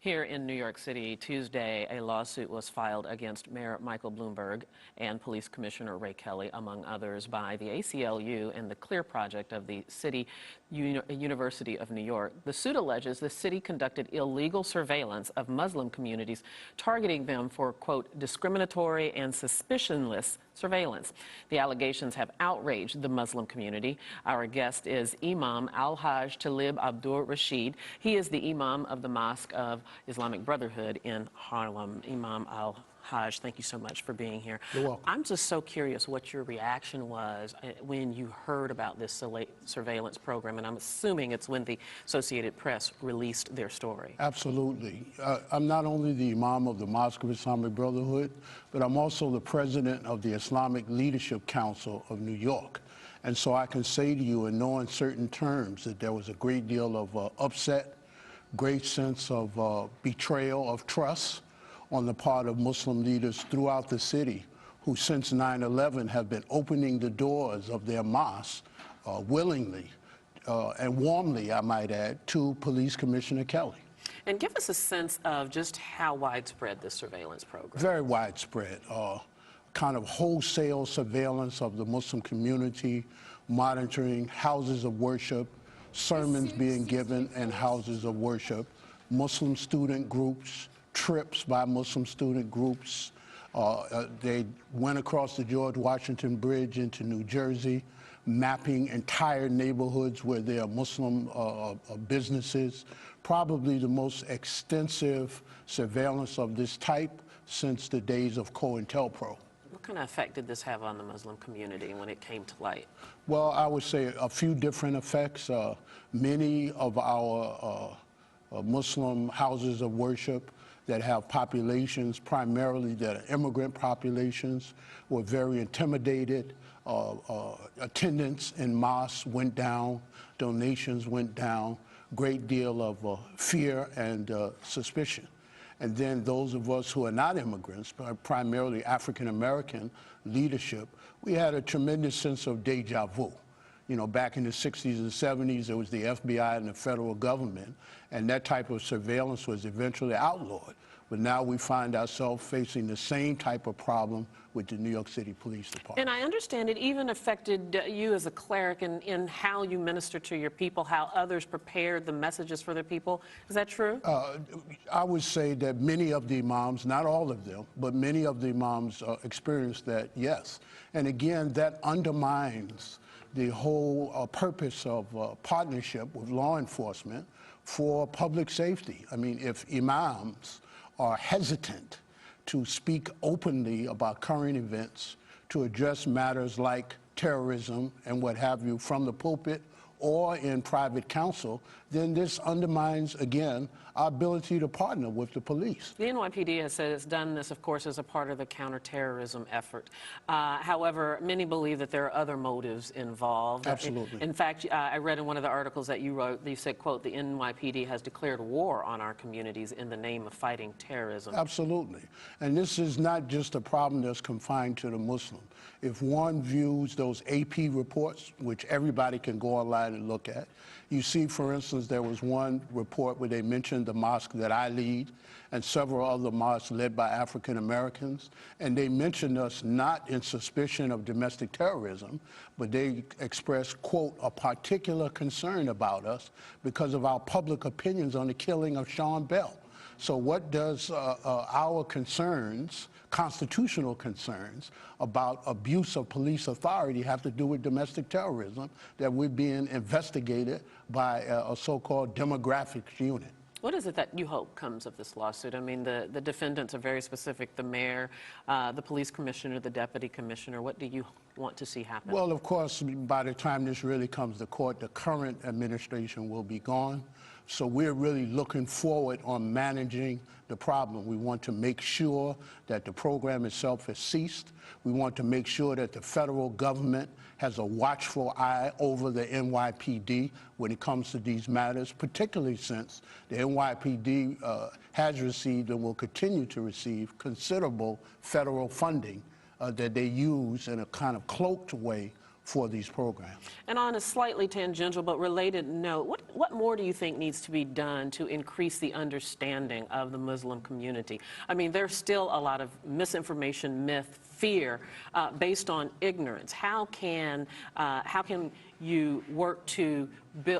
Here in New York City, Tuesday, a lawsuit was filed against Mayor Michael Bloomberg and Police Commissioner Ray Kelly, among others, by the ACLU and the Clear Project of the City University of New York. The suit alleges the city conducted illegal surveillance of Muslim communities, targeting them for, quote, discriminatory and suspicionless surveillance. The allegations have outraged the Muslim community. Our guest is Imam Al-hajj Talib Abdur-Rashid. He is the Imam of the Mosque of Islamic Brotherhood in Harlem. Imam Al-hajj, thank you so much for being here. You're welcome. I'm just so curious what your reaction was when you heard about this surveillance program, and I'm assuming it's when the Associated Press released their story. Absolutely. I'm not only the Imam of the Mosque of Islamic Brotherhood, but I'm also the president of the Islamic Leadership Council of New York. And so I can say to you in no uncertain terms that there was a great deal of upset, great sense of betrayal of trust on the part of Muslim leaders throughout the city who since 9/11 have been opening the doors of their mosques willingly and warmly, I might add, to Police Commissioner Kelly. And give us a sense of just how widespread this surveillance program is. Very widespread. Kind of wholesale surveillance of the Muslim community, monitoring houses of worship, sermons being given in houses of worship, Muslim student groups, trips by Muslim student groups. They went across the George Washington Bridge into New Jersey, mapping entire neighborhoods where there are Muslim businesses. Probably the most extensive surveillance of this type since the days of COINTELPRO. What kind of effect did this have on the Muslim community when it came to light? Well, I would say a few different effects. Many of our Muslim houses of worship that have populations primarily that are immigrant populations were very intimidated. Attendance in mosques went down, donations went down, great deal of fear and suspicion. And then those of us who are not immigrants, but primarily African-American leadership, we had a tremendous sense of deja vu. You know, back in the 60s and 70s, there was the FBI and the federal government, and that type of surveillance was eventually outlawed. But now we find ourselves facing the same type of problem with the New York City Police Department. And I understand it even affected you as a cleric in how you minister to your people, how others prepared the messages for their people. Is that true? I would say that many of the imams, not all of them, but many of the imams experienced that, yes. And again, that undermines the whole purpose of partnership with law enforcement for public safety. I mean, if imams are hesitant to speak openly about current events, to address matters like terrorism and what have you from the pulpit or in private counsel, then this undermines, again, our ability to partner with the police. The NYPD has said it's done this, of course, as a part of the counterterrorism effort. However, many believe that there are other motives involved. Absolutely. In fact, I read in one of the articles that you wrote, you said, quote, the NYPD has declared war on our communities in the name of fighting terrorism. Absolutely. And this is not just a problem that's confined to the Muslim. If one views those AP reports, which everybody can go online and look at, you see, for instance, there was one report where they mentioned the mosque that I lead and several other mosques led by African Americans, and they mentioned us not in suspicion of domestic terrorism, but they expressed, quote, a particular concern about us because of our public opinions on the killing of Sean Bell. So what does our concerns, constitutional concerns, about abuse of police authority have to do with domestic terrorism, that we're being investigated by a so-called demographics unit? What is it that you hope comes of this lawsuit? I mean, the defendants are very specific, the mayor, the police commissioner, the deputy commissioner. What do you want to see happen? Well, of course, by the time this really comes to court, the current administration will be gone. So we're really looking forward on managing the problem. We want to make sure that the program itself has ceased. We want to make sure that the federal government has a watchful eye over the NYPD when it comes to these matters, particularly since the NYPD has received and will continue to receive considerable federal funding that they use in a kind of cloaked way for these programs. And on a slightly tangential but related note, what more do you think needs to be done to increase the understanding of the Muslim community? I mean, there's still a lot of misinformation, myth, fear based on ignorance. How can you work to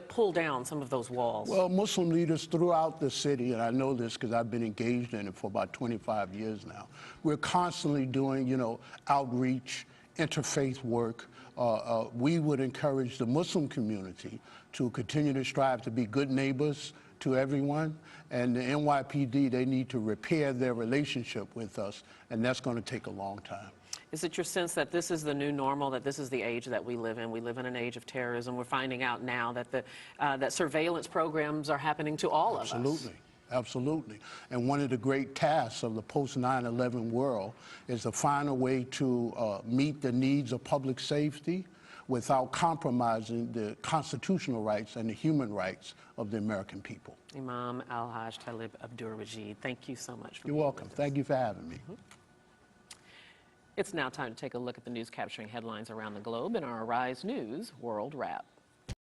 pull down some of those walls? Well, Muslim leaders throughout the city, and I know this because I've been engaged in it for about 25 years now, we're constantly doing, outreach, interfaith work. We would encourage the Muslim community to continue to strive to be good neighbors to everyone, and the NYPD, they need to repair their relationship with us, and that's going to take a long time. Is it your sense that this is the new normal, that this is the age that we live in? We live in an age of terrorism. We're finding out now that that surveillance programs are happening to all of us. Absolutely. Absolutely. And one of the great tasks of the post-9/11 world is to find a way to meet the needs of public safety without compromising the constitutional rights and the human rights of the American people. Imam Al-hajj Talib Abdur-Rashid, thank you so much. You're welcome. Thank you for having me. It's now time to take a look at the news capturing headlines around the globe in our Arise News World Wrap.